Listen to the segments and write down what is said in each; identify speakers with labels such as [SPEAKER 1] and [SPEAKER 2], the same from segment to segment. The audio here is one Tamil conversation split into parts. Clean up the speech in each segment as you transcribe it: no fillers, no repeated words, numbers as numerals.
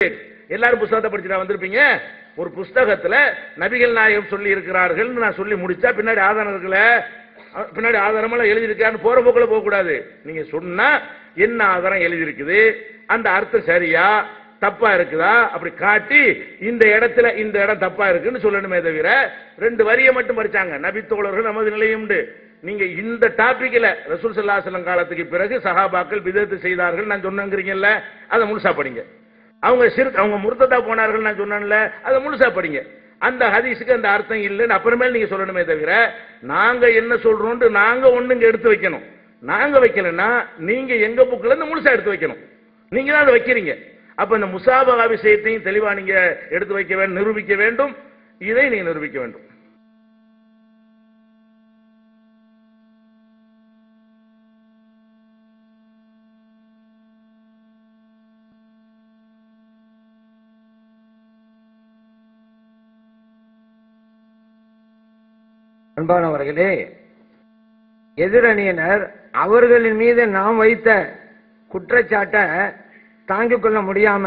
[SPEAKER 1] எல்லாரும் புத்தகத்தை படிச்சுட்டா வந்திருப்பீங்க. ஒரு புத்தகத்துல நபிகள் நாயகம் சொல்லி இருக்கிறார்கள் நான் சொல்லி முடிச்சா பின்னாடி ஆதாரம் இருக்குல்ல, பின்னாடி ஆதாரமெல்லாம் எழுதி இருக்கான்னு போற போக்குல போக கூடாது. நீங்க சொன்னா என்ன ஆதாரம் எழுதி இருக்குது, அந்த அர்த்தம் சரியா தப்பா இருக்குதா அப்படி காட்டி இந்த இடத்துல இந்த இடம் தப்பா இருக்குன்னு சொல்லணுமே தவிர ரெண்டு வரியை மட்டும் படிச்சாங்க. நபி தோழர்கள் நமது நிலையும் நீங்க இந்த டாபிக்ல ரசூல் ஸல்லல்லாஹு அலைஹி வஸல்லம் காலத்துக்கு பிறகு சஹாபாக்கள் பிதஅத் செய்தார்கள் நான் சொன்னேங்கறீங்கல்ல, அதை முழுசா படிங்க. அவங்க ஷிர்க் அவங்க முர்த்ததா போனார்கள் நான் சொன்னேன்ல, அதை முழுசா படிங்க. அந்த ஹதீஸுக்கு அந்த அர்த்தம் இல்லைன்னு அப்புறமேல் நீங்க சொல்லணுமே தவிர நாங்க என்ன சொல்றோம்னு நாங்க ஒண்ணுங்க எடுத்து வைக்கணும். நாங்க வைக்கலன்னா நீங்க எங்க புக்ல இருந்து முழுசா எடுத்து வைக்கணும். நீங்க தான் அதை வைக்கிறீங்க. அப்ப இந்த முசாபகா விஷயத்தையும் தெளிவா நீங்க எடுத்து வைக்க வேண்டும், நிரூபிக்க வேண்டும். இதை நீங்க நிரூபிக்க வேண்டும்.
[SPEAKER 2] அன்பானவர்களே, எதிரணியினர் அவர்களின் மீது நாம் வைத்த குற்றச்சாட்டை தாங்கிக் கொள்ள முடியாம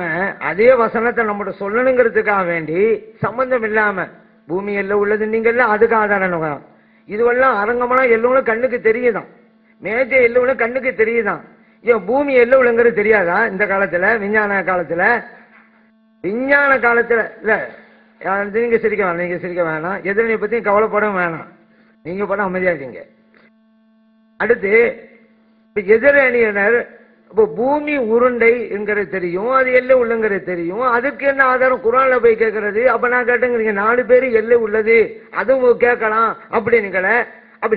[SPEAKER 2] அதே வசனத்தை நம்மகிட்ட சொல்லணுங்கிறதுக்காக வேண்டி சம்பந்தம் இல்லாம பூமி எல்லாம் உள்ளது நீங்க எல்லாம் அதுக்கு ஆதாரம் இதுவெல்லாம் அரங்கமெல்லாம் எல்லோரும் கண்ணுக்கு தெரியுதான், மேஜை எல்லோரும் கண்ணுக்கு தெரியுதான். ஏன் பூமி எல்லாம் உள்ளங்கிறது தெரியாதா? இந்த காலத்துல விஞ்ஞான காலத்துல இல்ல நீங்க சிரிக்க வேணாம், நீங்க சிரிக்க வேணாம், எதிரணியை பத்தி கவலைப்படவும் வேணாம், நீங்க படம் அமைதியா இருக்கீங்க. அடுத்து எதிரணியினர் இப்போ பூமி உருண்டை என்கிறது தெரியும், அது எல்லை உள்ளங்கிறது தெரியும், அதுக்கு என்ன ஆதாரம் குர்ஆன்ல போய் கேட்கறது? அப்ப நான் கேட்டேங்கிறீங்க 4 பேரு எல்லை உள்ளது அதுவும் கேட்கலாம் அப்படின்னு. அப்ப